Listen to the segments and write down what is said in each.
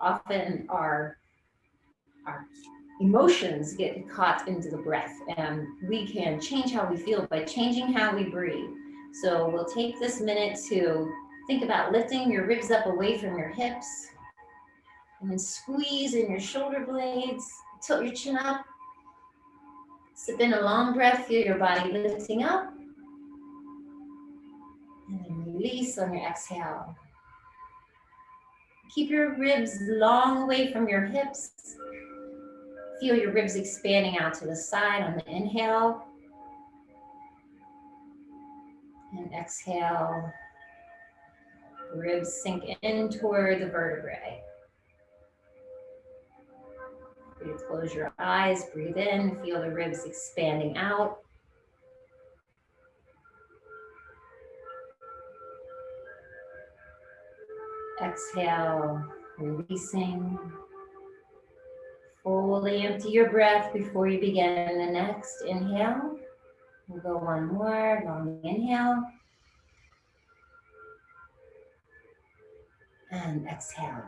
Often our emotions get caught into the breath, and we can change how we feel by changing how we breathe. So we'll take this minute to think about lifting your ribs up away from your hips, and then squeeze in your shoulder blades, tilt your chin up, sip in a long breath, feel your body lifting up, and then release on your exhale. Keep your ribs long away from your hips. Feel your ribs expanding out to the side on the inhale. And exhale. Ribs sink in toward the vertebrae. You close your eyes, breathe in, feel the ribs expanding out. Exhale, releasing. Fully empty your breath before you begin the next inhale. We'll go one more, long inhale. And exhale.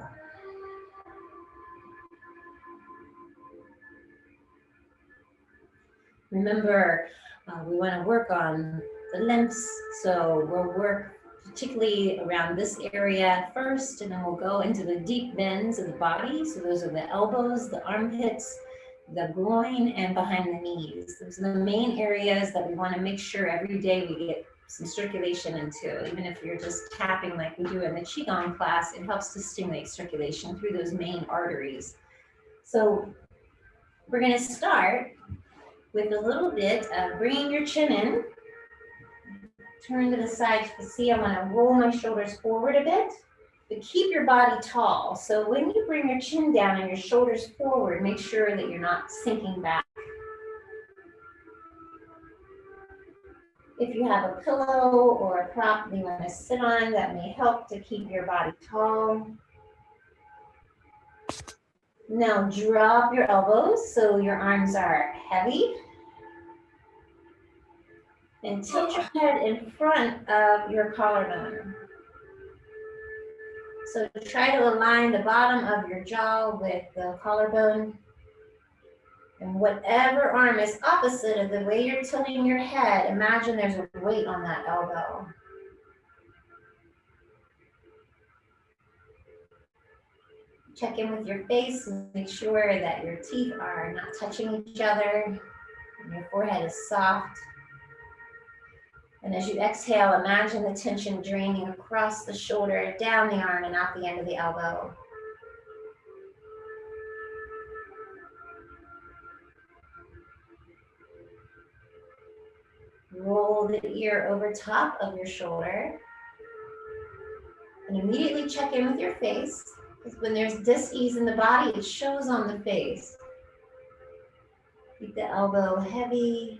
Remember, we want to work on the lymphs, so we'll work particularly around this area first, and then we'll go into the deep bends of the body. So those are the elbows, the armpits, the groin, and behind the knees. Those are the main areas that we want to make sure every day we get some circulation into. Even if you're just tapping like we do in the Qigong class, it helps to stimulate circulation through those main arteries. So we're going to start with a little bit of bringing your chin in. Turn to the side. You can see I want to roll my shoulders forward a bit, but keep your body tall. So when you bring your chin down and your shoulders forward, make sure that you're not sinking back. If you have a pillow or a prop that you want to sit on, that may help to keep your body tall. Now drop your elbows so your arms are heavy. And tilt your head in front of your collarbone. So try to align the bottom of your jaw with the collarbone. And whatever arm is opposite of the way you're tilting your head, imagine there's a weight on that elbow. Check in with your face and make sure that your teeth are not touching each other and your forehead is soft. And as you exhale, imagine the tension draining across the shoulder, down the arm, and out the end of the elbow. Roll the ear over top of your shoulder. And immediately check in with your face. Because when there's dis-ease in the body, it shows on the face. Keep the elbow heavy.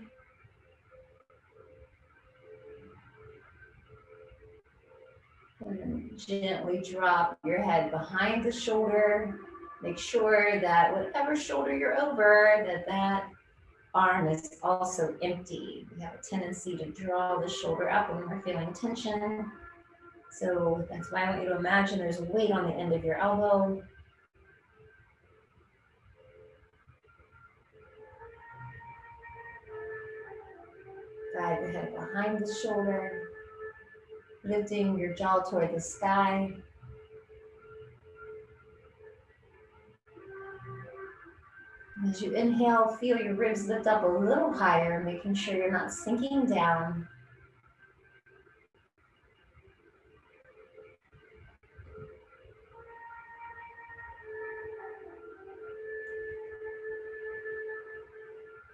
And then gently drop your head behind the shoulder. Make sure that whatever shoulder you're over, that arm is also empty. We have a tendency to draw the shoulder up when we're feeling tension. So that's why I want you to imagine there's a weight on the end of your elbow. Guide your head behind the shoulder, lifting your jaw toward the sky. As you inhale, feel your ribs lift up a little higher, making sure you're not sinking down.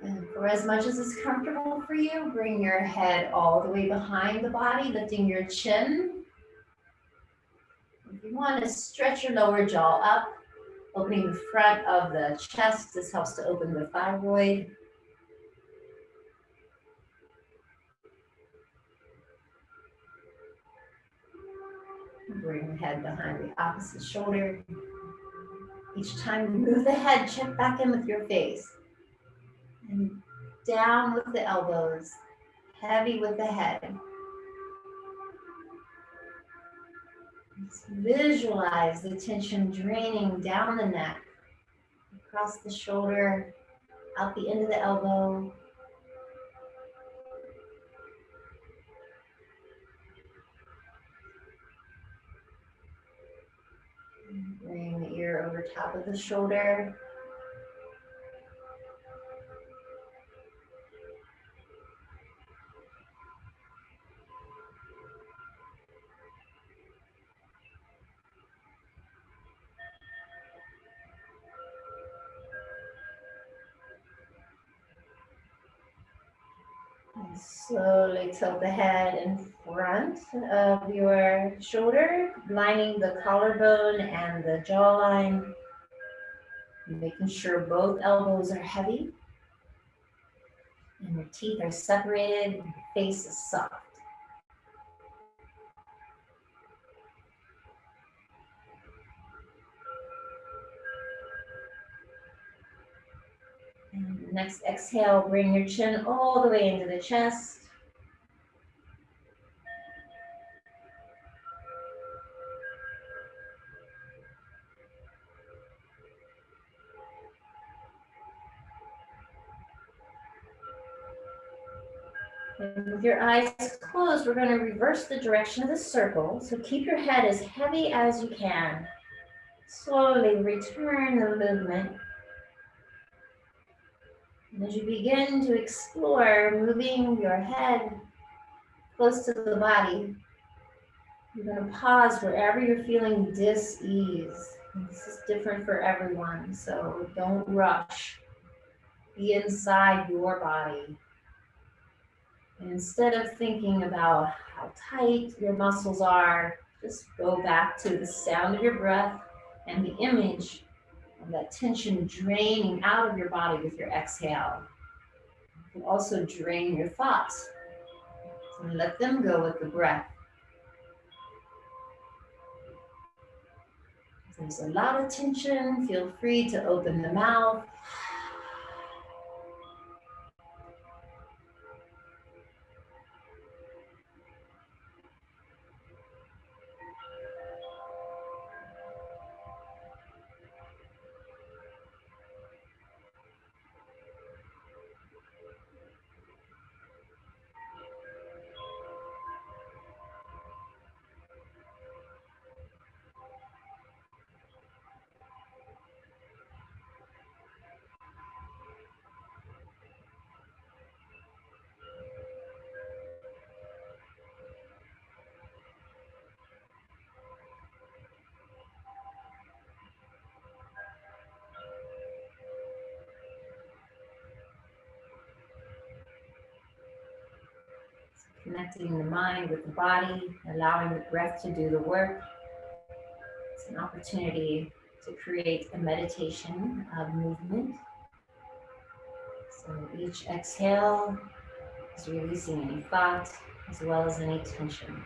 And for as much as is comfortable for you, bring your head all the way behind the body, lifting your chin. If you want to stretch your lower jaw up, opening the front of the chest, this helps to open the thyroid. Bring the head behind the opposite shoulder. Each time you move the head, check back in with your face. And down with the elbows, heavy with the head. Just visualize the tension draining down the neck, across the shoulder, out the end of the elbow. Bring the ear over top of the shoulder. And slowly tilt the head in front of your shoulder, lining the collarbone and the jawline, making sure both elbows are heavy and your teeth are separated and your face is soft. And next exhale, bring your chin all the way into the chest. And with your eyes closed, we're going to reverse the direction of the circle. So keep your head as heavy as you can. Slowly return the movement. And as you begin to explore moving your head close to the body, you're going to pause wherever you're feeling dis-ease. And this is different for everyone, so don't rush. Be inside your body. And instead of thinking about how tight your muscles are, just go back to the sound of your breath and the image of that tension draining out of your body with your exhale. You can also drain your thoughts. So let them go with the breath. If there's a lot of tension, feel free to open the mouth. Connecting the mind with the body, allowing the breath to do the work. It's an opportunity to create a meditation of movement. So each exhale is releasing any thought as well as any tension.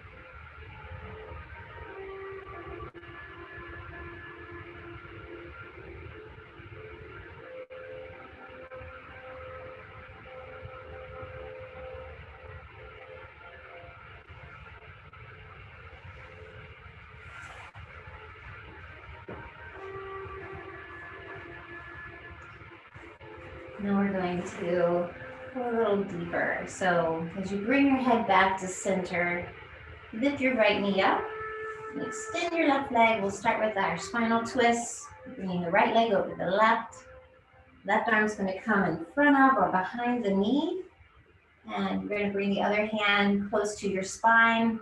Now we're going to go a little deeper. So as you bring your head back to center, lift your right knee up and extend your left leg. We'll start with our spinal twist, bringing the right leg over the left. Left arm's going to come in front of or behind the knee. And you're going to bring the other hand close to your spine.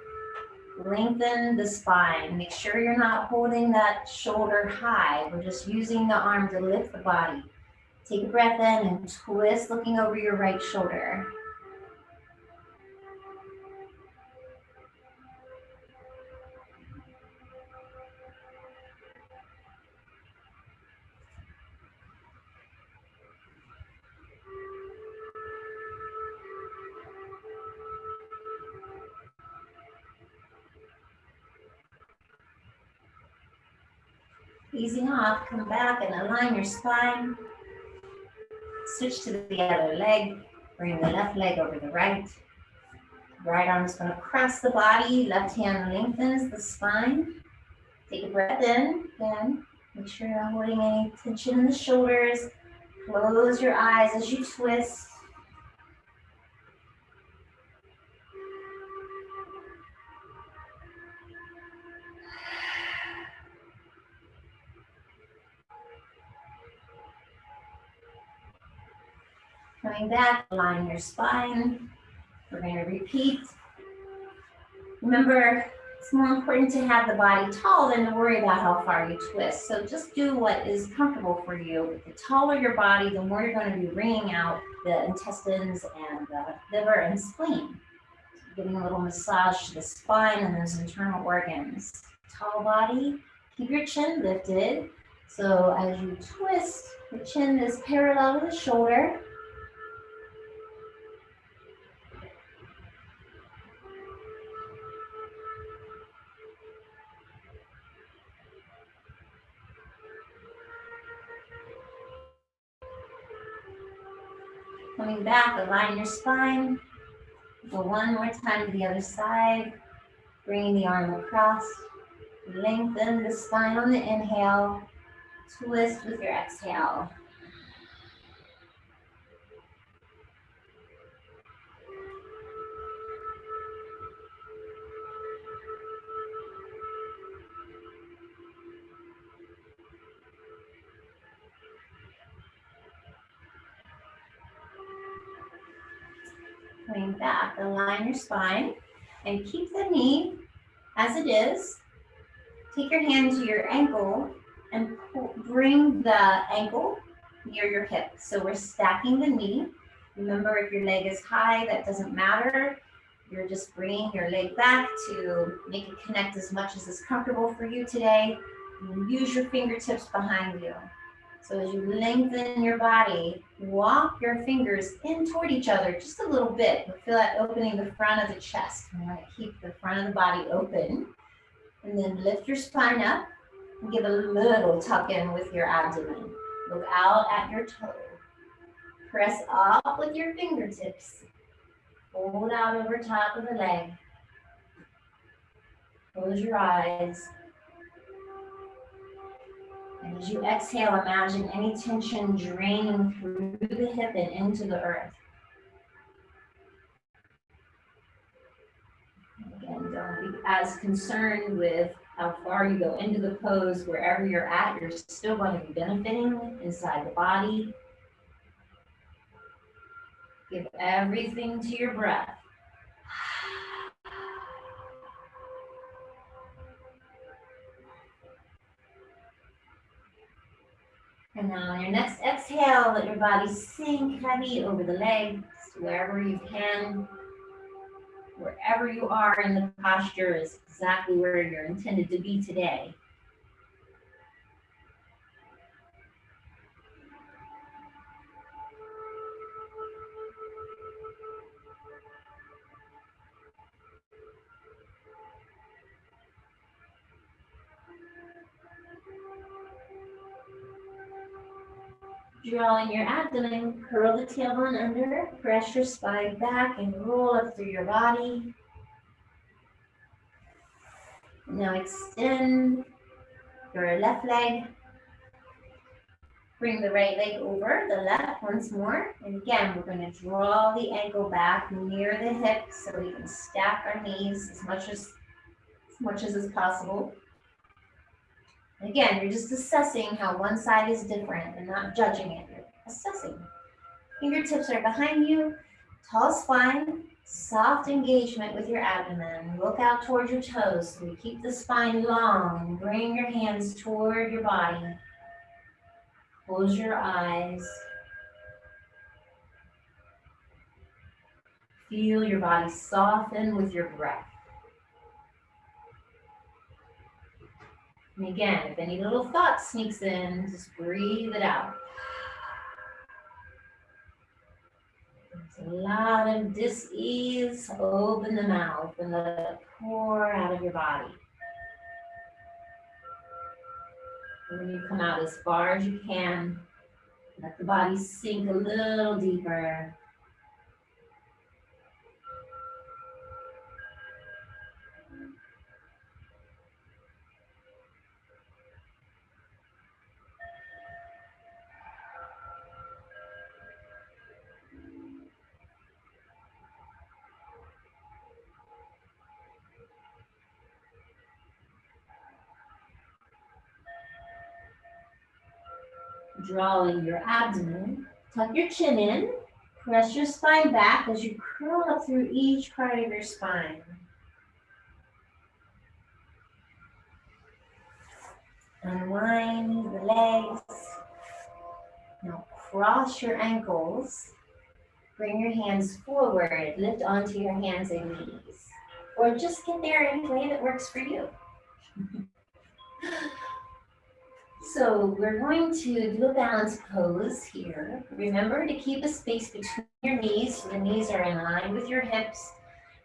Lengthen the spine. Make sure you're not holding that shoulder high. We're just using the arm to lift the body. Take a breath in and twist, looking over your right shoulder. Easing off, come back and align your spine. Switch to the other leg. Bring the left leg over the right. Right arm is going to cross the body. Left hand lengthens the spine. Take a breath in. Again, make sure you're not holding any tension in the shoulders. Close your eyes as you twist. Coming back, align your spine. We're going to repeat. Remember, it's more important to have the body tall than to worry about how far you twist. So just do what is comfortable for you. The taller your body, the more you're going to be wringing out the intestines and the liver and spleen. So giving a little massage to the spine and those internal organs. Tall body, keep your chin lifted. So as you twist, your chin is parallel to the shoulder. Coming back, align your spine. Go one more time to the other side. Bringing the arm across. Lengthen the spine on the inhale. Twist with your exhale. Coming back, align your spine and keep the knee as it is. Take your hand to your ankle and bring the ankle near your hip. So we're stacking the knee. Remember, if your leg is high, that doesn't matter. You're just bringing your leg back to make it connect as much as is comfortable for you today. And use your fingertips behind you. So as you lengthen your body, walk your fingers in toward each other just a little bit. But feel that opening the front of the chest. You want to keep the front of the body open. And then lift your spine up and give a little tuck in with your abdomen. Look out at your toe. Press up with your fingertips. Hold out over top of the leg. Close your eyes. And as you exhale, imagine any tension draining through the hip and into the earth. Again, don't be as concerned with how far you go into the pose. Wherever you're at, you're still going to be benefiting inside the body. Give everything to your breath. And now on your next exhale, let your body sink heavy over the legs, wherever you can. Wherever you are in the posture is exactly where you're intended to be today. Draw in your abdomen, curl the tailbone under, press your spine back and roll up through your body. Now extend your left leg. Bring the right leg over the left once more. And again, we're going to draw the ankle back near the hip so we can stack our knees as much as is possible. And again, you're just assessing how one side is different and not judging it. You're assessing. Fingertips are behind you, tall spine, soft engagement with your abdomen. Look out toward your toes so you keep the spine long. Bring your hands toward your body. Close your eyes. Feel your body soften with your breath. And again, if any little thought sneaks in, just breathe it out. There's a lot of dis-ease. Open the mouth and let it pour out of your body. And when you come out as far as you can, let the body sink a little deeper. Drawing your abdomen, tuck your chin in, press your spine back as you curl up through each part of your spine. Unwind the legs. Now cross your ankles. Bring your hands forward, lift onto your hands and knees. Or just get there any way that works for you. So we're going to do a balance pose here. Remember to keep a space between your knees so the knees are in line with your hips.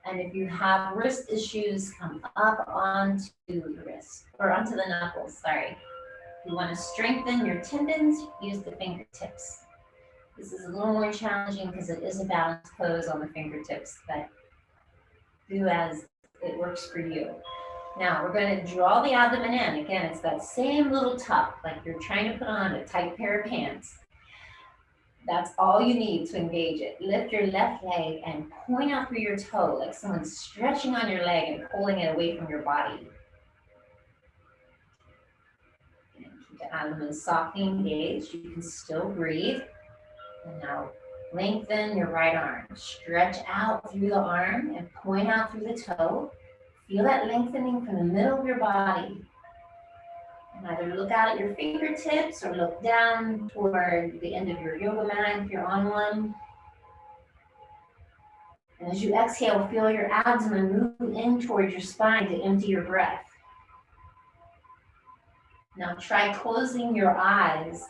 And if you have wrist issues, come up onto the wrist, or onto the knuckles, sorry. If you want to strengthen your tendons, use the fingertips. This is a little more challenging because it is a balance pose on the fingertips, but do as it works for you. Now we're going to draw the abdomen in. Again, it's that same little tuck, like you're trying to put on a tight pair of pants. That's all you need to engage it. Lift your left leg and point out through your toe, like someone's stretching on your leg and pulling it away from your body. And keep the abdomen softly engaged. You can still breathe. And now lengthen your right arm. Stretch out through the arm and point out through the toe. Feel that lengthening from the middle of your body. And either look out at your fingertips or look down toward the end of your yoga mat if you're on one. And as you exhale, feel your abdomen move in towards your spine to empty your breath. Now try closing your eyes.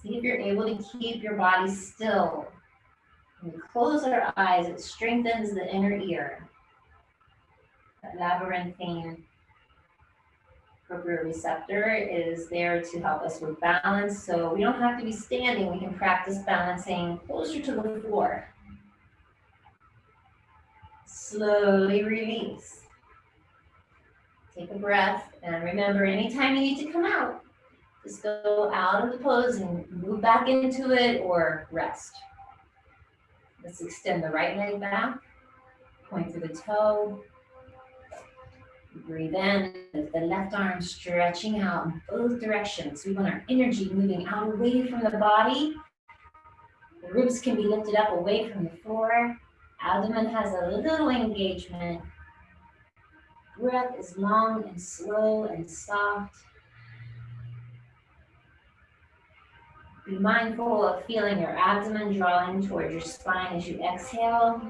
See if you're able to keep your body still. When we close our eyes, it strengthens the inner ear. That labyrinthine proprioceptor is there to help us with balance. So we don't have to be standing. We can practice balancing closer to the floor. Slowly release. Take a breath. And remember, anytime you need to come out, just go out of the pose and move back into it or rest. Let's extend the right leg back. Point through the toe. Breathe in with the left arm stretching out in both directions. We want our energy moving out away from the body. The ribs can be lifted up away from the floor. Abdomen has a little engagement. Breath is long and slow and soft. Be mindful of feeling your abdomen drawing towards your spine as you exhale.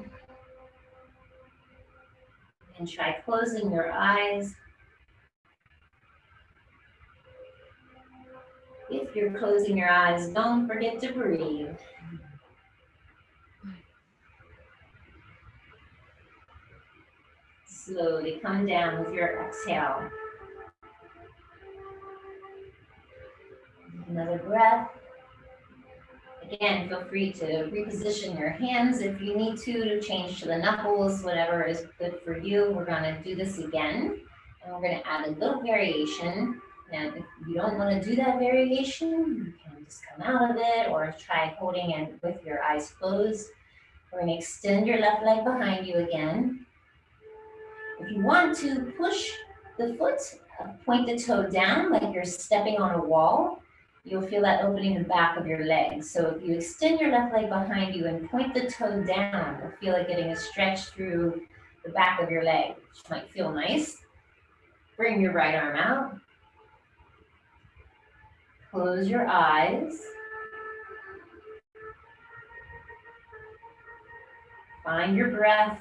And try closing your eyes. If you're closing your eyes, don't forget to breathe. Slowly come down with your exhale. Another breath. Again, feel free to reposition your hands if you need to change to the knuckles, whatever is good for you. We're going to do this again, and we're going to add a little variation. Now, if you don't want to do that variation, you can just come out of it or try holding it with your eyes closed. We're going to extend your left leg behind you again. If you want to push the foot, point the toe down like you're stepping on a wall. You'll feel that opening the back of your leg. So if you extend your left leg behind you and point the toe down, you'll feel it getting a stretch through the back of your leg, which might feel nice. Bring your right arm out. Close your eyes. Find your breath.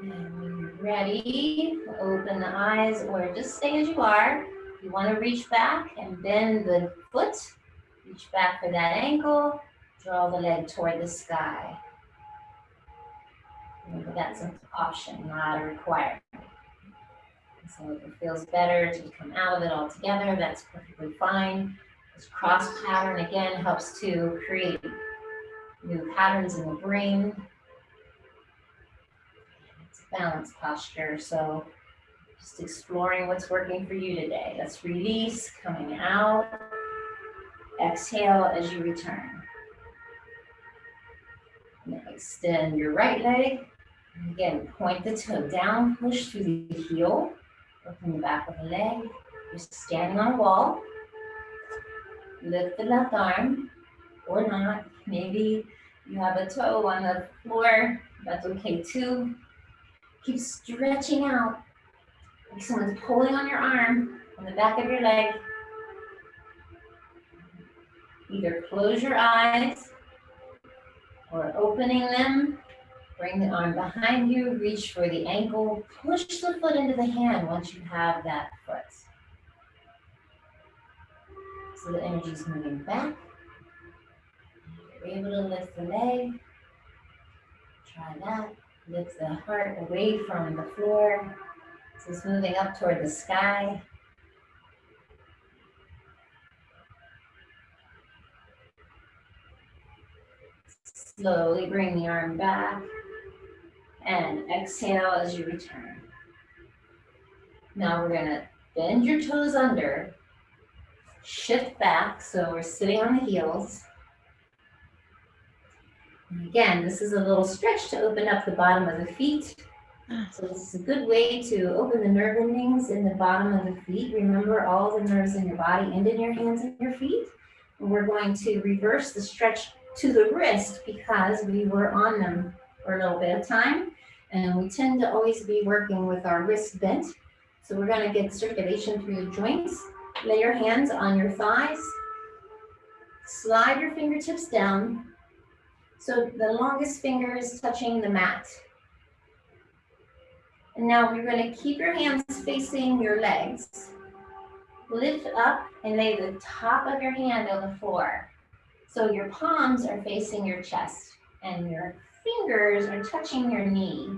And when you're ready, open the eyes or just stay as you are. If you want to reach back and bend the foot, reach back for that ankle, draw the leg toward the sky. Remember, that's an option, not a requirement. So if it feels better to come out of it altogether, that's perfectly fine. This cross pattern, again, helps to create new patterns in the brain. Balance posture, so just exploring what's working for you today. Let's release, coming out. Exhale as you return. Now extend your right leg. And again, point the toe down, push through the heel. Open the back of the leg. You're standing on a wall. Lift the left arm or not. Maybe you have a toe on the floor. That's okay too. Keep stretching out. Like someone's pulling on your arm on the back of your leg. Either close your eyes or opening them. Bring the arm behind you. Reach for the ankle. Push the foot into the hand once you have that foot. So the energy is moving back. You're able to lift the leg. Try that. Lift the heart away from the floor. So it's moving up toward the sky. Slowly bring the arm back and exhale as you return. Now we're going to bend your toes under, shift back so we're sitting on the heels. And again, this is a little stretch to open up the bottom of the feet. So this is a good way to open the nerve endings in the bottom of the feet. Remember all the nerves in your body and in your hands and your feet. And we're going to reverse the stretch to the wrist because we were on them for a little bit of time. And we tend to always be working with our wrist bent. So we're going to get circulation through the joints. Lay your hands on your thighs. Slide your fingertips down. So the longest finger is touching the mat. And now you're going to keep your hands facing your legs. Lift up and lay the top of your hand on the floor. So your palms are facing your chest and your fingers are touching your knee.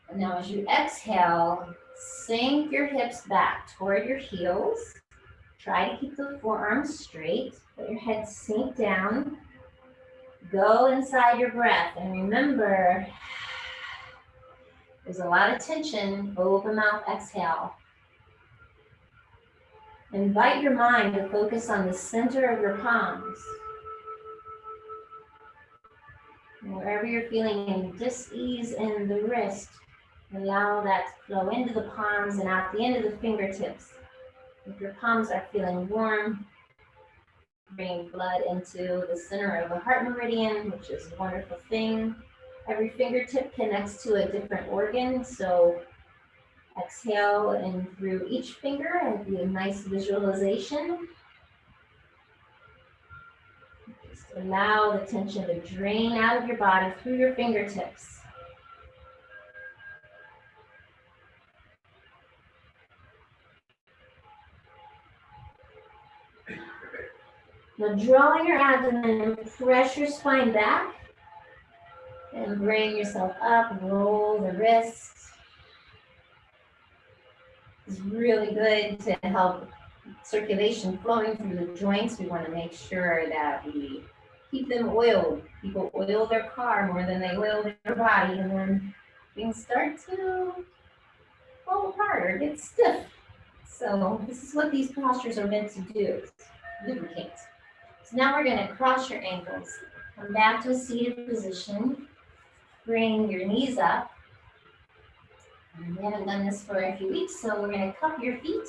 And now as you exhale, sink your hips back toward your heels. Try to keep the forearms straight. Let your head sink down. Go inside your breath and remember, there's a lot of tension. Open mouth, exhale. Invite your mind to focus on the center of your palms. And wherever you're feeling any dis-ease in the wrist, allow that to flow into the palms and out the end of the fingertips. If your palms are feeling warm, bring blood into the center of the heart meridian, which is a wonderful thing. Every fingertip connects to a different organ, so exhale in through each finger and be a nice visualization. Just allow the tension to drain out of your body through your fingertips. Now draw your abdomen and press your spine back. And bring yourself up, roll the wrists. It's really good to help circulation flowing through the joints. We want to make sure that we keep them oiled. People oil their car more than they oil their body, and then things start to fall apart or get stiff. So this is what these postures are meant to do, lubricate. So now we're going to cross your ankles. Come back to a seated position. Bring your knees up. And we haven't done this for a few weeks, so we're going to cup your feet.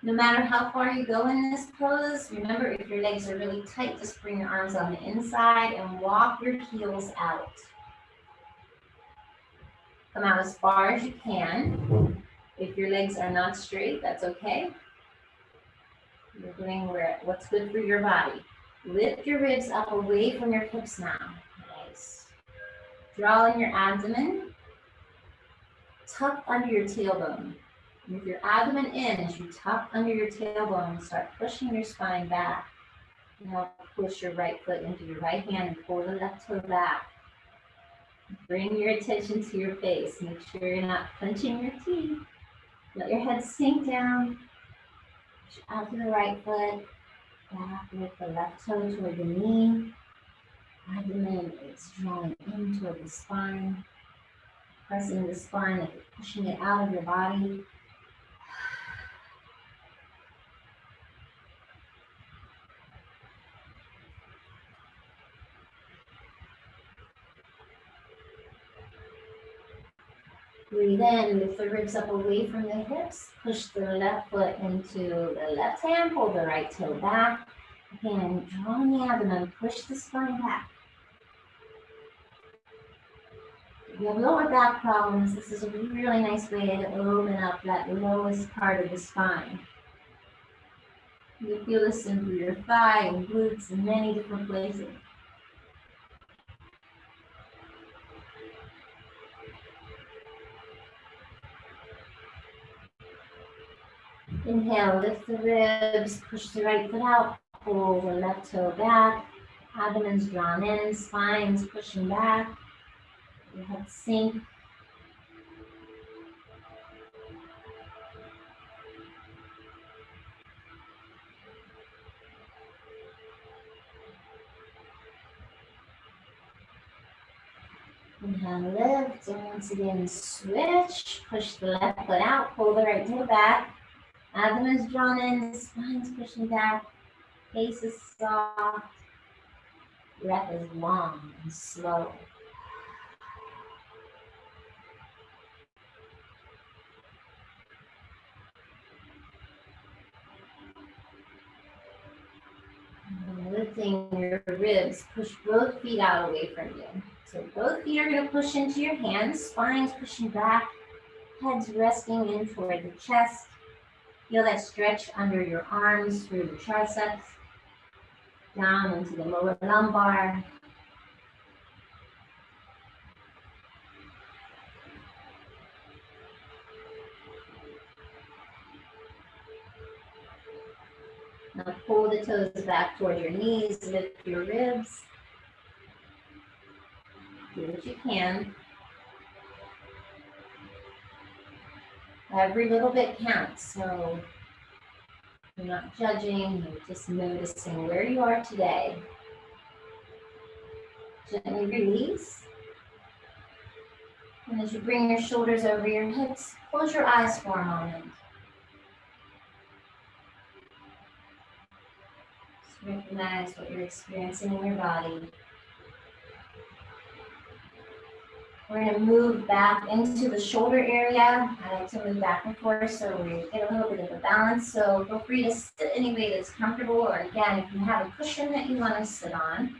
No matter how far you go in this pose, remember if your legs are really tight, just bring your arms on the inside and walk your heels out. Come out as far as you can. If your legs are not straight, that's okay. You're doing what's good for your body. Lift your ribs up away from your hips now. Nice. Draw in your abdomen. Tuck under your tailbone. With your abdomen in, as you tuck under your tailbone, start pushing your spine back. Now push your right foot into your right hand and pull the left toe back. Bring your attention to your face. Make sure you're not clenching your teeth. Let your head sink down. Push out to the right foot. Back with the left toe toward the knee. Abdomen is drawing in toward the spine. Pressing the spine like you're pushing it out of your body. Breathe in, lift the ribs up away from the hips. Push the left foot into the left hand, pull the right toe back. Again, draw in the abdomen, push the spine back. If you have lower back problems, this is a really nice way to open up that lowest part of the spine. You feel this in through your thigh and glutes in many different places. Inhale, lift the ribs, push the right foot out, pull the left toe back, abdomen's drawn in, spine's pushing back, your head sink. Inhale, lift, and once again switch, push the left foot out, pull the right toe back, abdomen's drawn in, spine's pushing back, face is soft, breath is long and slow. And lifting your ribs, push both feet out away from you. So both feet are going to push into your hands, spine's pushing back, head's resting in toward the chest. Feel that stretch under your arms through the triceps, down into the lower lumbar. Now pull the toes back toward your knees, lift your ribs. Do what you can. Every little bit counts, so you're not judging, you're just noticing where you are today. Gently release. And as you bring your shoulders over your hips, close your eyes for a moment. Just recognize what you're experiencing in your body. We're going to move back into the shoulder area. I like to move back and forth so we get a little bit of a balance. So feel free to sit any way that's comfortable, or again, if you have a cushion that you want to sit on,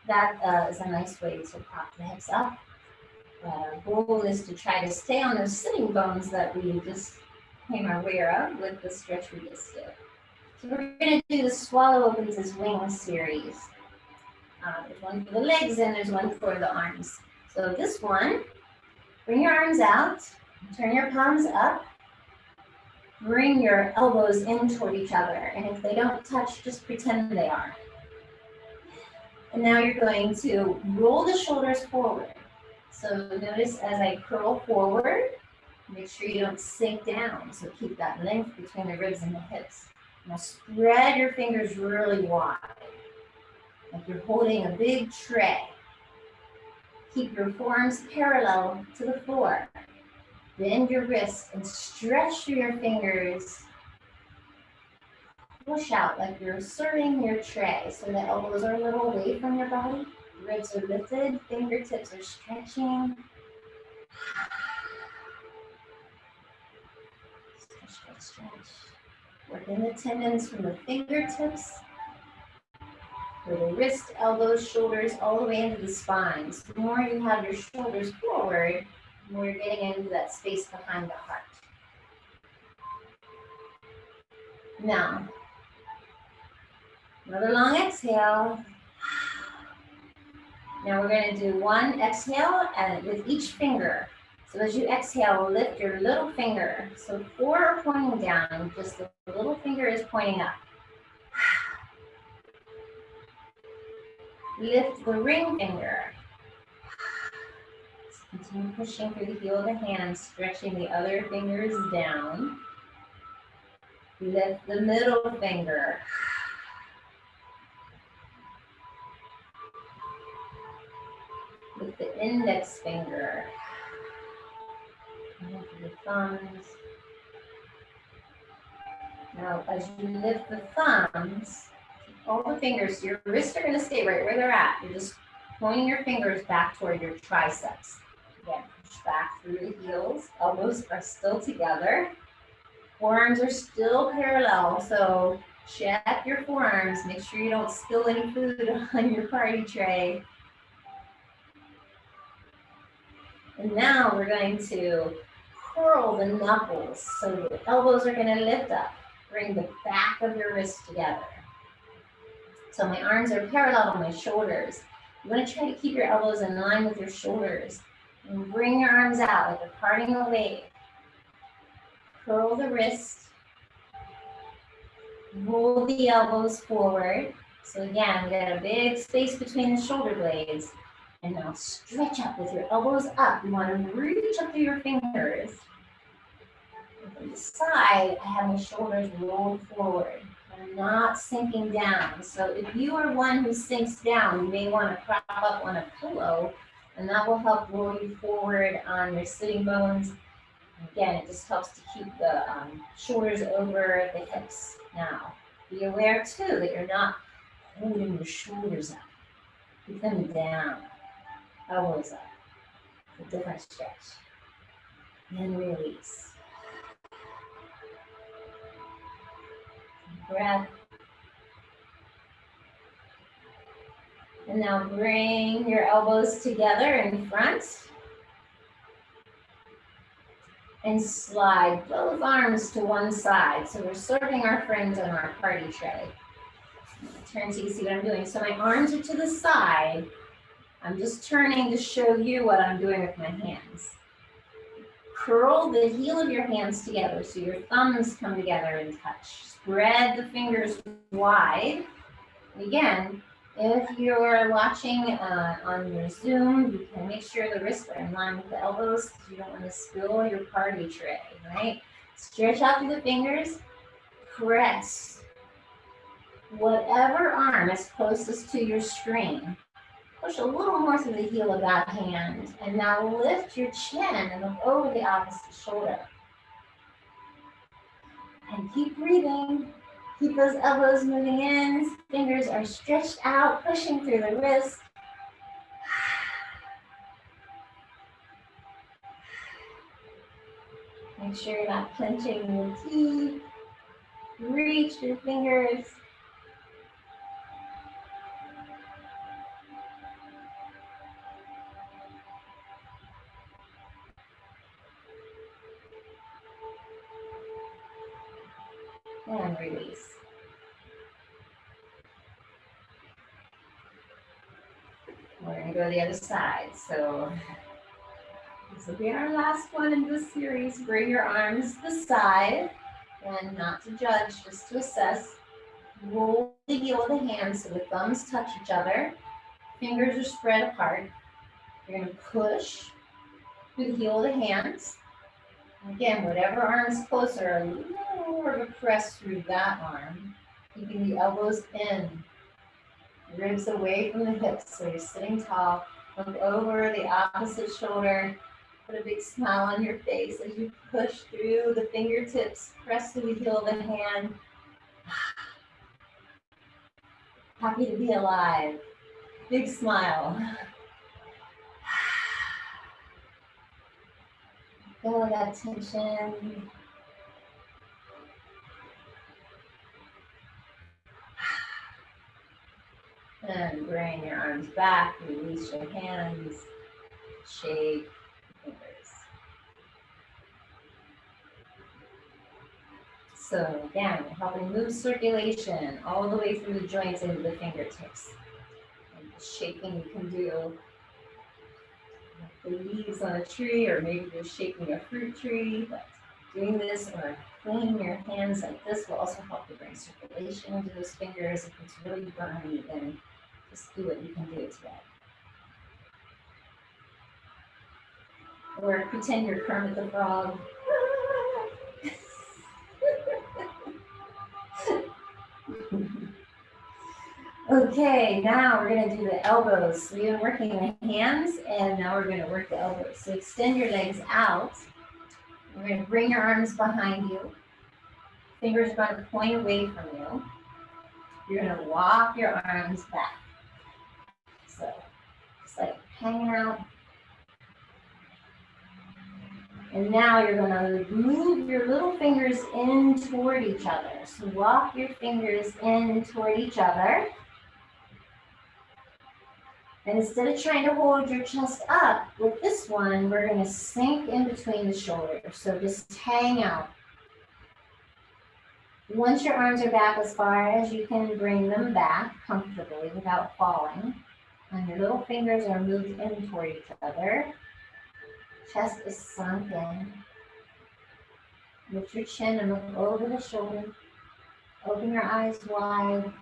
that is a nice way to prop the hips up. Our goal is to try to stay on those sitting bones that we just came aware of with the stretch we just did. So we're going to do the swallow opens as wings series. There's one for the legs and there's one for the arms. So this one, bring your arms out, turn your palms up, bring your elbows in toward each other. And if they don't touch, just pretend they are. And now you're going to roll the shoulders forward. So notice as I curl forward, make sure you don't sink down. So keep that length between the ribs and the hips. Now spread your fingers really wide, like you're holding a big tray. Keep your forearms parallel to the floor. Bend your wrists and stretch through your fingers. Push out like you're serving your tray. So the elbows are a little away from your body. Ribs are lifted. Fingertips are stretching. Stretch, stretch, stretch. Working the tendons from the fingertips. With the wrist, elbows, shoulders, all the way into the spine. So the more you have your shoulders forward, the more you're getting into that space behind the heart. Now, another long exhale. Now we're going to do one exhale and with each finger. So as you exhale, lift your little finger. So 4 are pointing down, just the little finger is pointing up. Lift the ring finger. Continue pushing through the heel of the hand, stretching the other fingers down. Lift the middle finger. Lift the index finger. Lift the thumbs. Now, as you lift the thumbs, all the fingers, your wrists are going to stay right where they're at. You're just pointing your fingers back toward your triceps. Again, Push back through the heels. Elbows are still together. Forearms are still parallel, so check your forearms. Make sure you don't spill any food on your party tray. And now we're going to curl the knuckles. So the elbows are going to lift up. Bring the back of your wrist together. So my arms are parallel to my shoulders. You want to try to keep your elbows in line with your shoulders. And bring your arms out like a parting a wave. Curl the wrist. Roll the elbows forward. So again, we got a big space between the shoulder blades. And now stretch up with your elbows up. You want to reach up through your fingers. And from the side, I have my shoulders rolled forward. I'm not sinking down. So if you are one who sinks down, you may want to prop up on a pillow, and that will help roll you forward on your sitting bones. Again, it just helps to keep the shoulders over the hips. Now, be aware too that you're not holding your shoulders up. Keep them down. Elbows up. A different stretch. And release. Breath. And now bring your elbows together in front. And slide both arms to one side. So we're serving our friends on our party tray. Turn so you see what I'm doing. So my arms are to the side. I'm just turning to show you what I'm doing with my hands. Curl the heel of your hands together so your thumbs come together and touch. Spread the fingers wide. Again, if you're watching on your Zoom, you can make sure the wrists are in line with the elbows because you don't want to spill your party tray, right? Stretch out through the fingers. Press whatever arm is closest to your screen. Push a little more through the heel of that hand. And now lift your chin and look over the opposite shoulder. And keep breathing. Keep those elbows moving in. Fingers are stretched out, pushing through the wrist. Make sure you're not clenching your teeth. Reach your fingers. And release. We're going to go to the other side. So this will be our last one in this series. Bring your arms to the side and not to judge, just to assess. Roll the heel of the hands so the thumbs touch each other. Fingers are spread apart. You're going to push through the heel of the hands. Again, whatever arm is closer, a little more of a press through that arm. Keeping the elbows in. Ribs away from the hips so you're sitting tall. Look over the opposite shoulder. Put a big smile on your face as you push through the fingertips. Press through the heel of the hand. Happy to be alive. Big smile. Feel that tension. And bring your arms back, release your hands, shake fingers. So again, helping move circulation all the way through the joints into the fingertips. And the shaking you can do the leaves on a tree, or maybe you're shaking a fruit tree, but doing this or cleaning your hands like this will also help to bring circulation into those fingers. If it's really burny, then just do what you can do today. Or pretend you're Kermit the Frog. Okay, now we're going to do the elbows. So we've been working the hands, and now we're going to work the elbows. So extend your legs out. We're going to bring your arms behind you. Fingers are going to point away from you. You're going to walk your arms back. So just like hang out. And now you're going to move your little fingers in toward each other. So walk your fingers in toward each other. And instead of trying to hold your chest up, with this one, we're going to sink in between the shoulders. So just hang out. Once your arms are back as far as you can bring them back comfortably without falling, and your little fingers are moved in toward each other, chest is sunk in. Lift your chin and look over the shoulder. Open your eyes wide.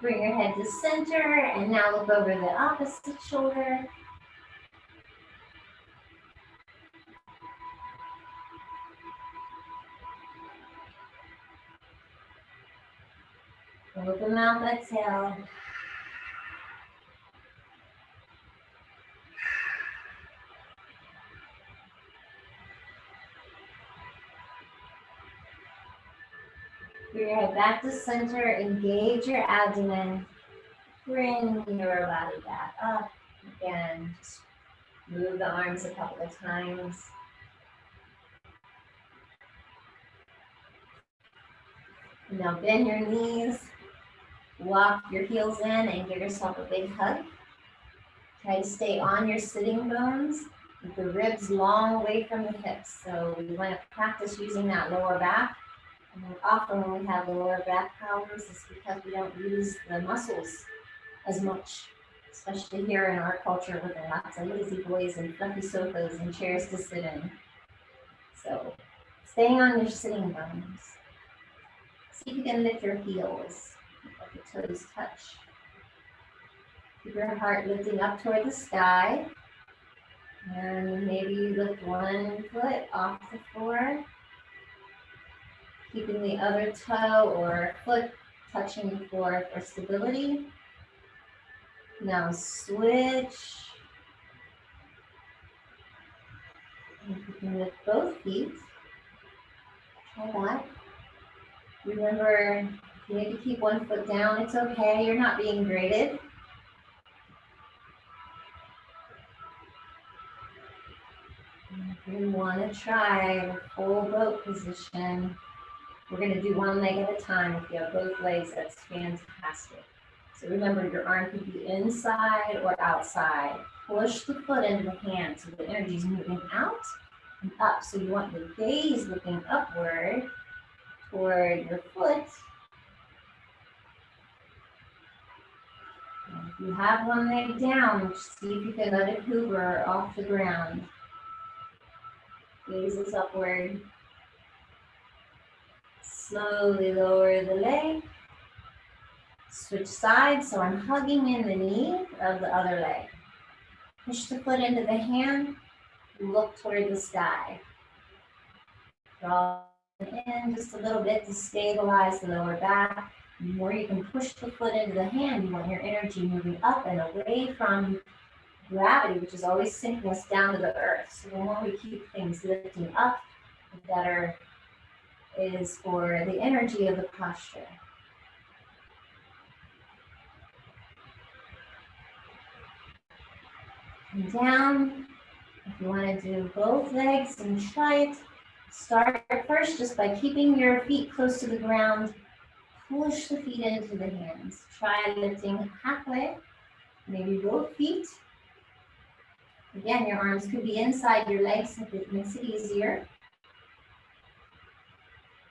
Bring your head to center and now look over the opposite shoulder. Open mouth, exhale. Bring your head back to center, engage your abdomen, bring your body back up. Again, just move the arms a couple of times. Now bend your knees, walk your heels in and give yourself a big hug. Try to stay on your sitting bones with the ribs long away from the hips. So we want to practice using that lower back. And often when we have lower back problems, it's because we don't use the muscles as much, especially here in our culture with lots of lazy boys and fluffy sofas and chairs to sit in. So staying on your sitting bones. See if you can lift your heels, let the toes touch. Keep your heart lifting up toward the sky. And maybe you lift one foot off the floor, keeping the other toe or foot touching the floor for stability. Now switch. And you can lift both feet. Try that. Remember, if you need to keep one foot down, it's okay. You're not being graded. And if you want to try the full boat position, we're going to do one leg at a time. If you have both legs, that's fantastic. So remember, your arm could be inside or outside. Push the foot into the hand so the energy is moving out and up. So you want the gaze looking upward toward your foot. And if you have one leg down, see if you can let it hover off the ground. Gaze is upward. Slowly lower the leg. Switch sides, so I'm hugging in the knee of the other leg. Push the foot into the hand, look toward the sky. Draw in just a little bit to stabilize the lower back. The more you can push the foot into the hand, you want your energy moving up and away from gravity, which is always sinking us down to the earth. So the more we keep things lifting up, the better it is for the energy of the posture. And down. If you want to do both legs and try it, start first just by keeping your feet close to the ground. Push the feet into the hands. Try lifting halfway, maybe both feet. Again, your arms could be inside your legs if it makes it easier.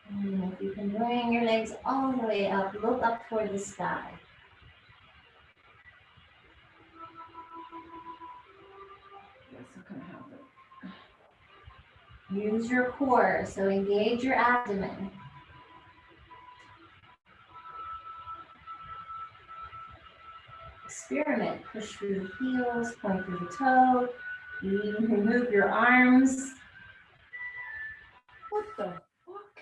And if you can bring your legs all the way up, look up toward the sky. Use your core, so engage your abdomen. Experiment, push through the heels, point through the toe. You even can move your arms. What the fuck?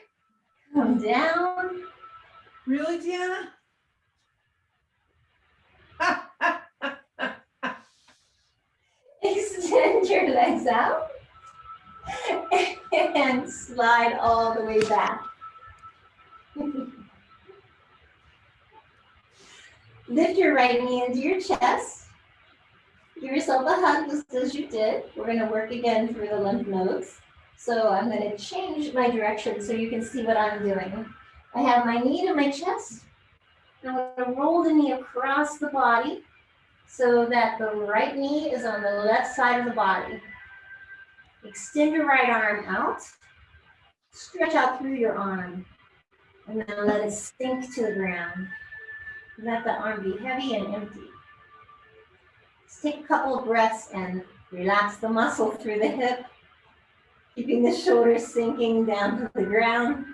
Come down. Really, Deanna? arms out and slide all the way back. Lift your right knee into your chest. Give yourself a hug just as you did. We're going to work again through the lymph nodes. So I'm going to change my direction so you can see what I'm doing. I have my knee to my chest. I'm going to roll the knee across the body so that the right knee is on the left side of the body. Extend your right arm out. Stretch out through your arm. And then let it sink to the ground. Let the arm be heavy and empty. Let's take a couple of breaths and relax the muscle through the hip, keeping the shoulders sinking down to the ground.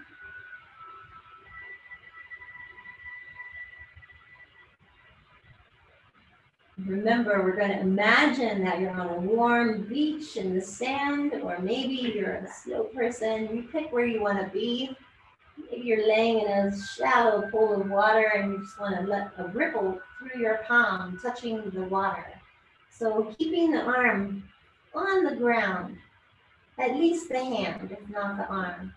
Remember, we're going to imagine that you're on a warm beach in the sand, or maybe you're a slow person. You pick where you want to be. Maybe you're laying in a shallow pool of water and you just want to let a ripple through your palm, touching the water. So keeping the arm on the ground, at least the hand, if not the arm.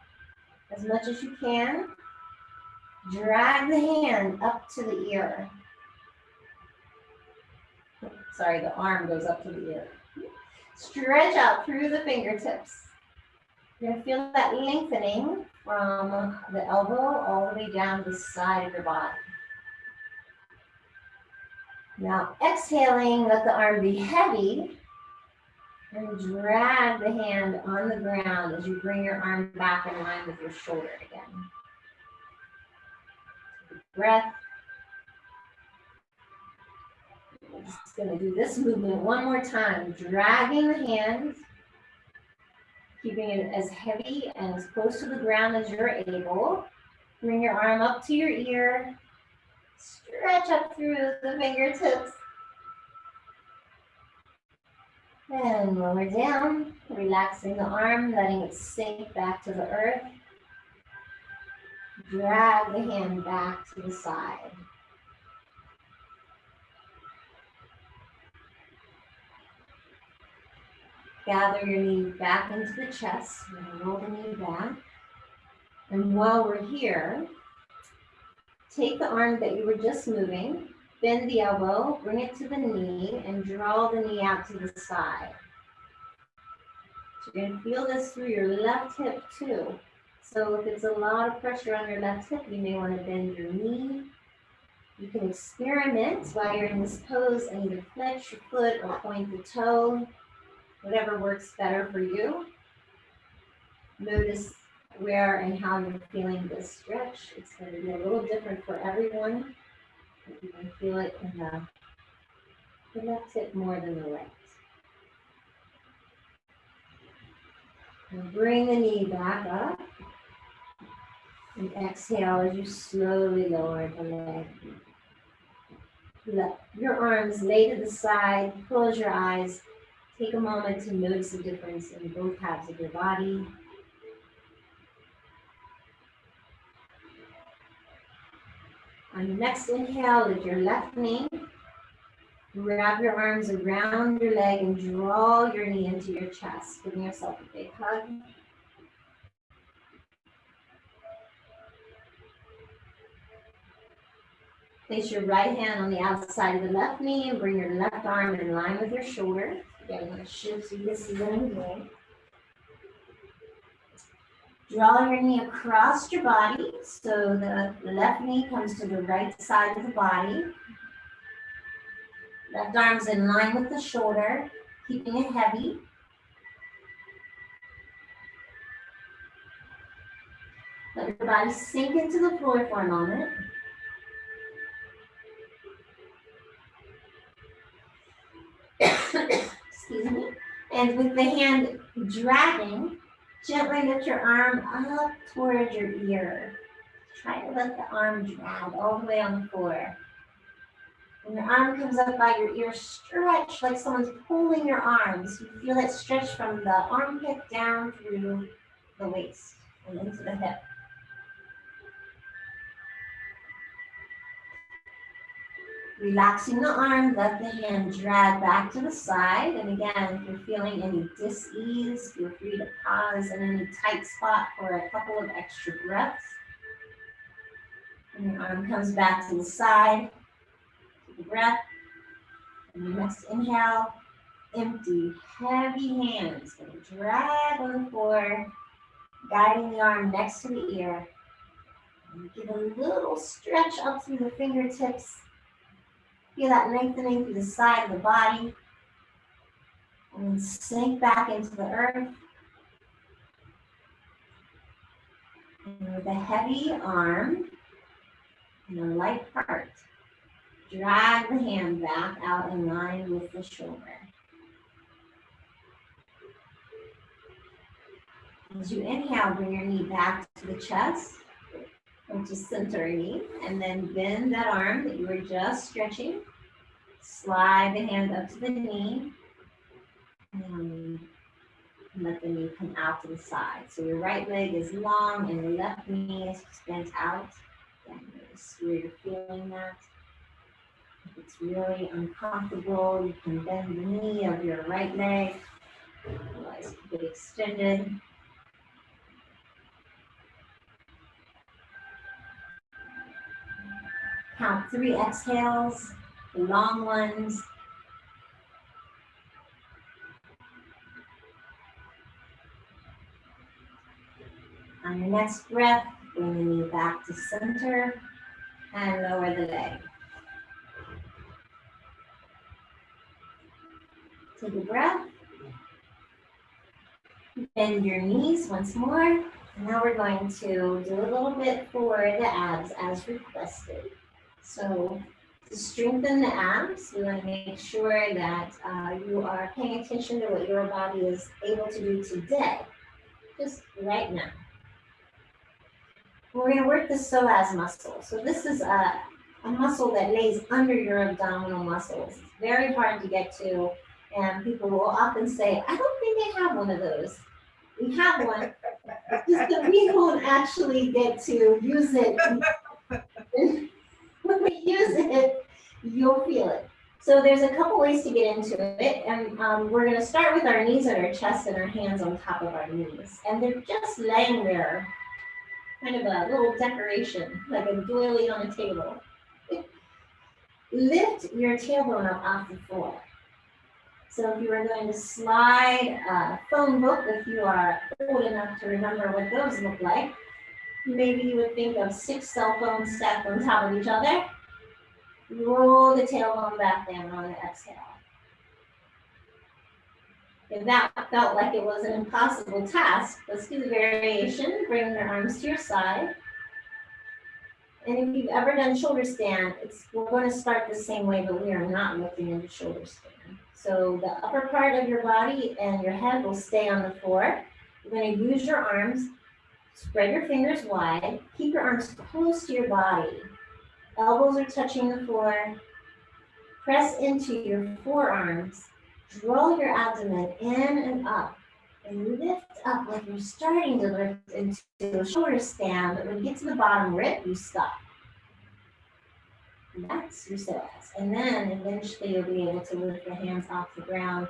As much as you can, drag the hand up to the ear. Sorry, the arm goes up to the ear. Stretch out through the fingertips. You're going to feel that lengthening from the elbow all the way down the side of your body. Now exhaling, let the arm be heavy and drag the hand on the ground as you bring your arm back in line with your shoulder again. Breath. We're just going to do this movement one more time, dragging the hand, keeping it as heavy and as close to the ground as you're able. Bring your arm up to your ear. Stretch up through the fingertips. And lower down, relaxing the arm, letting it sink back to the earth. Drag the hand back to the side. Gather your knee back into the chest and roll the knee back. And while we're here, take the arm that you were just moving, bend the elbow, bring it to the knee, and draw the knee out to the side. So you're going to feel this through your left hip too. So if it's a lot of pressure on your left hip, you may want to bend your knee. You can experiment while you're in this pose and either flex your foot or point the toe, whatever works better for you. Notice where and how you're feeling this stretch. It's going to be a little different for everyone. You can feel it in the left hip more than the right. And bring the knee back up. And exhale as you slowly lower the leg. Let your arms lay to the side. Close your eyes. Take a moment to notice the difference in both halves of your body. On your next inhale, lift your left knee. Wrap your arms around your leg and draw your knee into your chest, giving yourself a big hug. Place your right hand on the outside of the left knee and bring your left arm in line with your shoulder. Again, I'm going to shift so you can see what I'm doing. Draw your knee across your body so the left knee comes to the right side of the body. Left arm's in line with the shoulder, keeping it heavy. Let your body sink into the floor for a moment. Excuse me. And with the hand dragging, gently lift your arm up towards your ear. Try to let the arm drag all the way on the floor. When your arm comes up by your ear, stretch like someone's pulling your arms. You feel that stretch from the armpit down through the waist and into the hip. Relaxing the arm, let the hand drag back to the side. And again, if you're feeling any dis-ease, feel free to pause in any tight spot for a couple of extra breaths. And your arm comes back to the side. Take a breath. And your next inhale, empty, heavy hands. Gonna drag on the floor, guiding the arm next to the ear. And give a little stretch up through the fingertips. Feel that lengthening through the side of the body. And then sink back into the earth. And with a heavy arm and a light heart, drag the hand back out in line with the shoulder. As you inhale, bring your knee back to the chest, or to center your knee, and then bend that arm that you were just stretching. Slide the hand up to the knee, and let the knee come out to the side. So your right leg is long and your left knee is bent out. Again, notice where you're feeling that. If it's really uncomfortable, you can bend the knee of your right leg. Otherwise, keep it extended. Count 3 exhales, the long ones. On your next breath, bring the knee back to center and lower the leg. Take a breath. Bend your knees once more. And now we're going to do a little bit for the abs as requested. So to strengthen the abs, we want to make sure that you are paying attention to what your body is able to do today, just right now. We're going to work the psoas muscle. So this is a muscle that lays under your abdominal muscles. It's very hard to get to, and people will often say, I don't think I have one of those. We have one, just that we don't actually get to use it. When we use it, you'll feel it. So there's a couple ways to get into it, and we're going to start with our knees at our chest and our hands on top of our knees. And they're just laying there, kind of a little decoration, like a doily on a table. Lift your tailbone up off the floor. So if you are going to slide a phone book, if you are old enough to remember what those look like, maybe you would think of 6 cell phones stacked on top of each other. Roll the tailbone back down on the exhale. If that felt like it was an impossible task, let's do the variation. Bring your arms to your side. And if you've ever done shoulder stand, we're going to start the same way, but we are not lifting into shoulder stand. So the upper part of your body and your head will stay on the floor. You're going to use your arms. Spread your fingers wide. Keep your arms close to your body. Elbows are touching the floor. Press into your forearms. Draw your abdomen in and up. And lift up like you're starting to lift into a shoulder stand. But when you get to the bottom rib, you stop. And that's your psoas. And then eventually you'll be able to lift the hands off the ground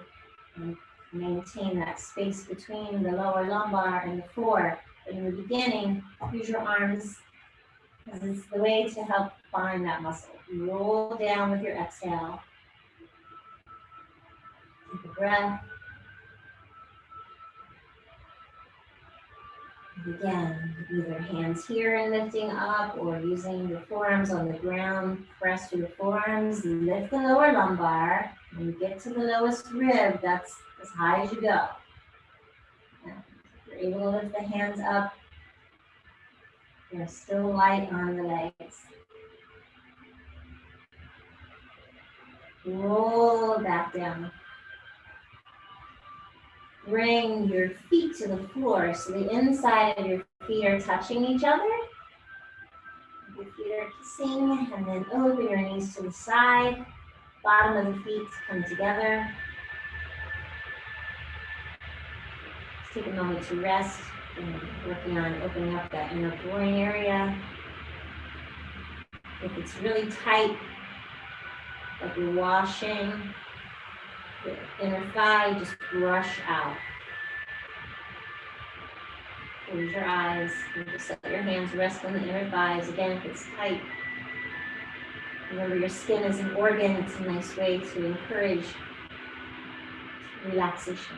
and maintain that space between the lower lumbar and the floor. But in the beginning, use your arms because it's the way to help find that muscle. Roll down with your exhale. Take a breath. And again, either hands here and lifting up or using the forearms on the ground. Press through the forearms, lift the lower lumbar. When you get to the lowest rib, that's as high as you go. You're able to lift the hands up. You're still light on the legs. Roll back down. Bring your feet to the floor so the inside of your feet are touching each other. Your feet are kissing, and then open your knees to the side. Bottom of the feet come together. Take a moment to rest and working on opening up that inner groin area. If it's really tight, like you're washing the inner thigh, just brush out. Close your eyes and just let your hands rest on the inner thighs. Again, if it's tight, remember your skin is an organ. It's a nice way to encourage relaxation.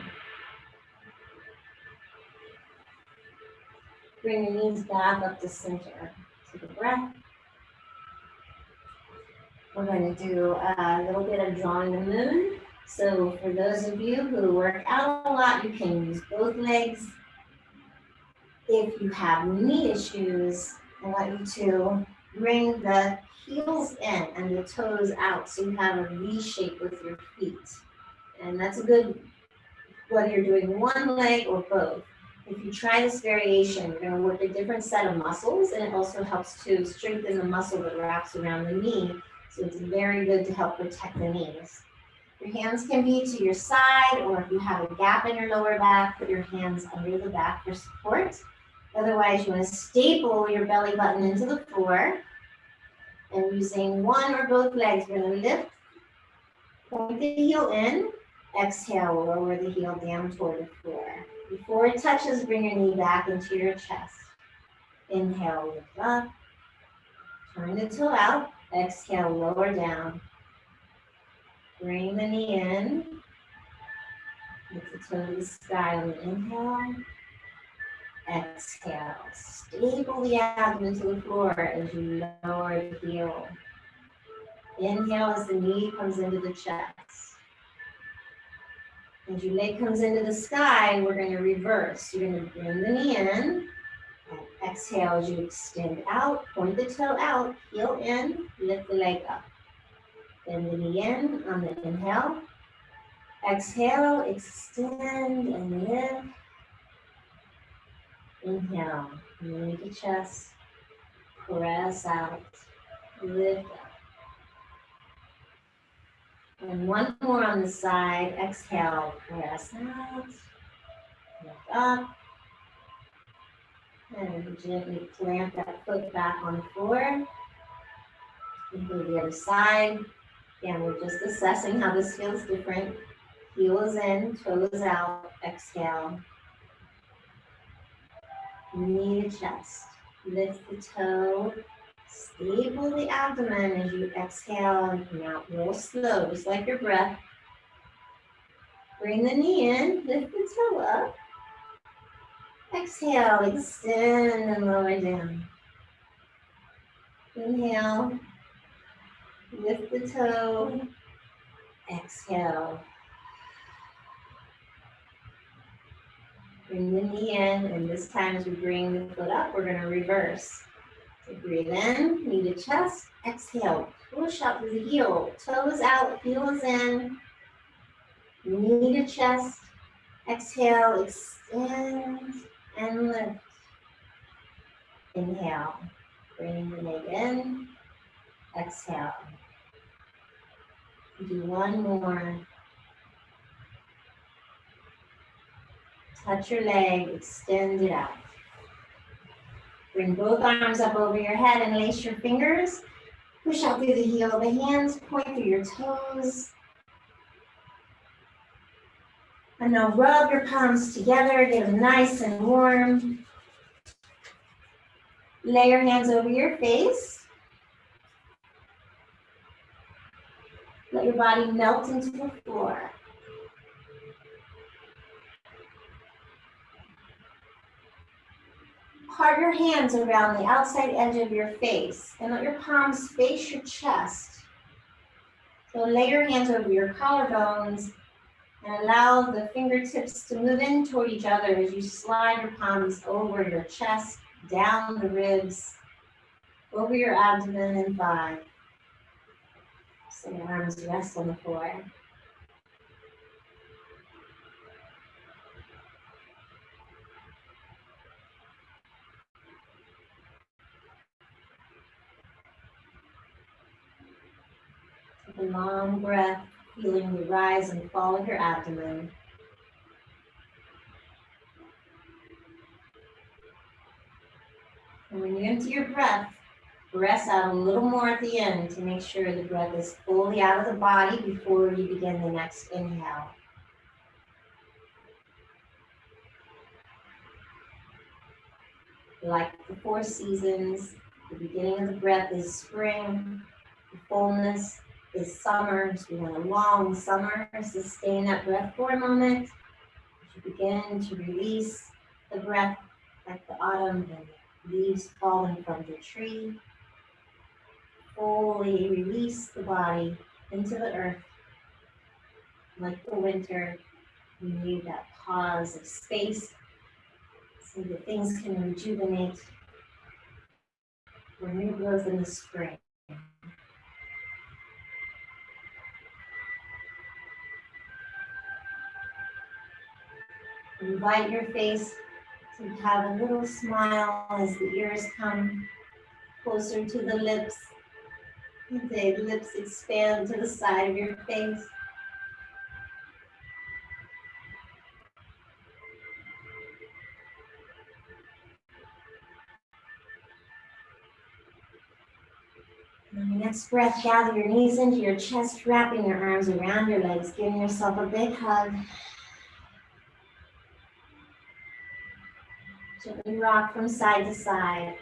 Bring your knees back up to center. Take a breath. We're going to do a little bit of drawing the moon. So for those of you who work out a lot, you can use both legs. If you have knee issues, I want you to bring the heels in and the toes out so you have a V shape with your feet. And that's a good, whether you're doing one leg or both. If you try this variation, you're going to work a different set of muscles, and it also helps to strengthen the muscle that wraps around the knee. So it's very good to help protect the knees. Your hands can be to your side, or if you have a gap in your lower back, put your hands under the back for support. Otherwise, you want to staple your belly button into the floor. And using one or both legs, we're going to lift, point the heel in, exhale, lower the heel down toward the floor. Before it touches, bring your knee back into your chest. Inhale, lift up, turn the toe out, exhale, lower down. Bring the knee in, lift the toe to the sky on the inhale. Exhale, staple the abdomen to the floor as you lower the heel. Inhale as the knee comes into the chest. As your leg comes into the sky, we're going to reverse. You're going to bring the knee in, and exhale as you extend out, point the toe out, heel in, lift the leg up. Bend the knee in on the inhale. Exhale, extend and lift. Inhale, knee to chest, press out, lift up. And one more on the side, exhale, press out, lift up. And gently plant that foot back on the floor. And go to the other side. Again, we're just assessing how this feels different. Heels in, toes out, exhale. Knee to chest, lift the toe, staple the abdomen as you exhale and come out real slow, just like your breath. Bring the knee in, lift the toe up. Exhale, extend and lower down. Inhale, lift the toe, exhale. Bring the knee in, and this time as we bring the foot up, we're going to reverse. So breathe in, knee to chest, exhale, push up to the heel, toes out, heels in, knee to chest, exhale, extend, and lift. Inhale, bring the leg in, exhale. Do one more. Touch your leg, extend it out. Bring both arms up over your head and lace your fingers. Push out through the heel of the hands, point through your toes. And now rub your palms together, get them nice and warm. Lay your hands over your face. Let your body melt into the floor. Part your hands around the outside edge of your face and let your palms face your chest. So lay your hands over your collarbones and allow the fingertips to move in toward each other as you slide your palms over your chest, down the ribs, over your abdomen and thigh. So your arms rest on the floor. Take a long breath, feeling the rise and fall of your abdomen. And when you empty your breath, press out a little more at the end to make sure the breath is fully out of the body before you begin the next inhale. Like the four seasons, the beginning of the breath is spring, the fullness is summer. So we want a long summer. Sustain that breath for a moment. As you begin to release the breath like the autumn and leaves falling from the tree. Fully release the body into the earth. Like the winter, we need that pause of space so that things can rejuvenate for new growth in the spring. Invite your face to have a little smile as the ears come closer to the lips. And the lips expand to the side of your face. On the next breath, gather your knees into your chest, wrapping your arms around your legs, giving yourself a big hug. Gently rock from side to side.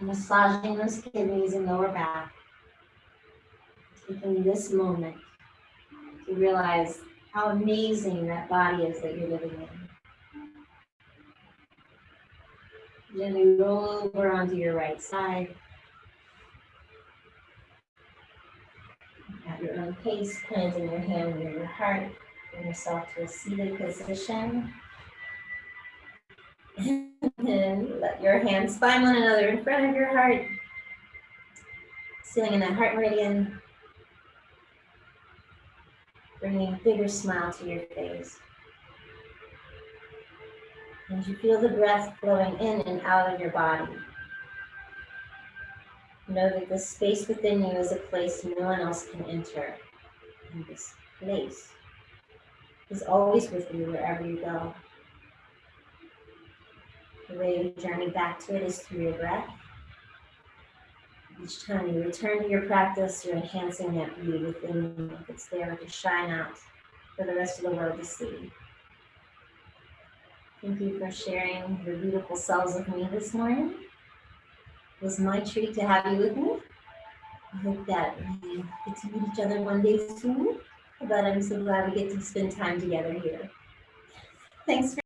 Massaging those kidneys and lower back. Taking this moment to realize how amazing that body is that you're living in. Gently roll over onto your right side. At your own pace, planting your hand near your heart. Bring yourself to a seated position. And let your hands find one another in front of your heart. Sealing in that heart meridian. Bringing a bigger smile to your face. And you feel the breath flowing in and out of your body. Know that this space within you is a place no one else can enter. And this place is always with you wherever you go. The way you journey back to it is through your breath. Each time you return to your practice, you're enhancing that beauty within you. It's there to shine out for the rest of the world to see. Thank you for sharing your beautiful selves with me this morning. It was my treat to have you with me. I hope that we get to meet each other one day soon, but I'm so glad we get to spend time together here. Thanks for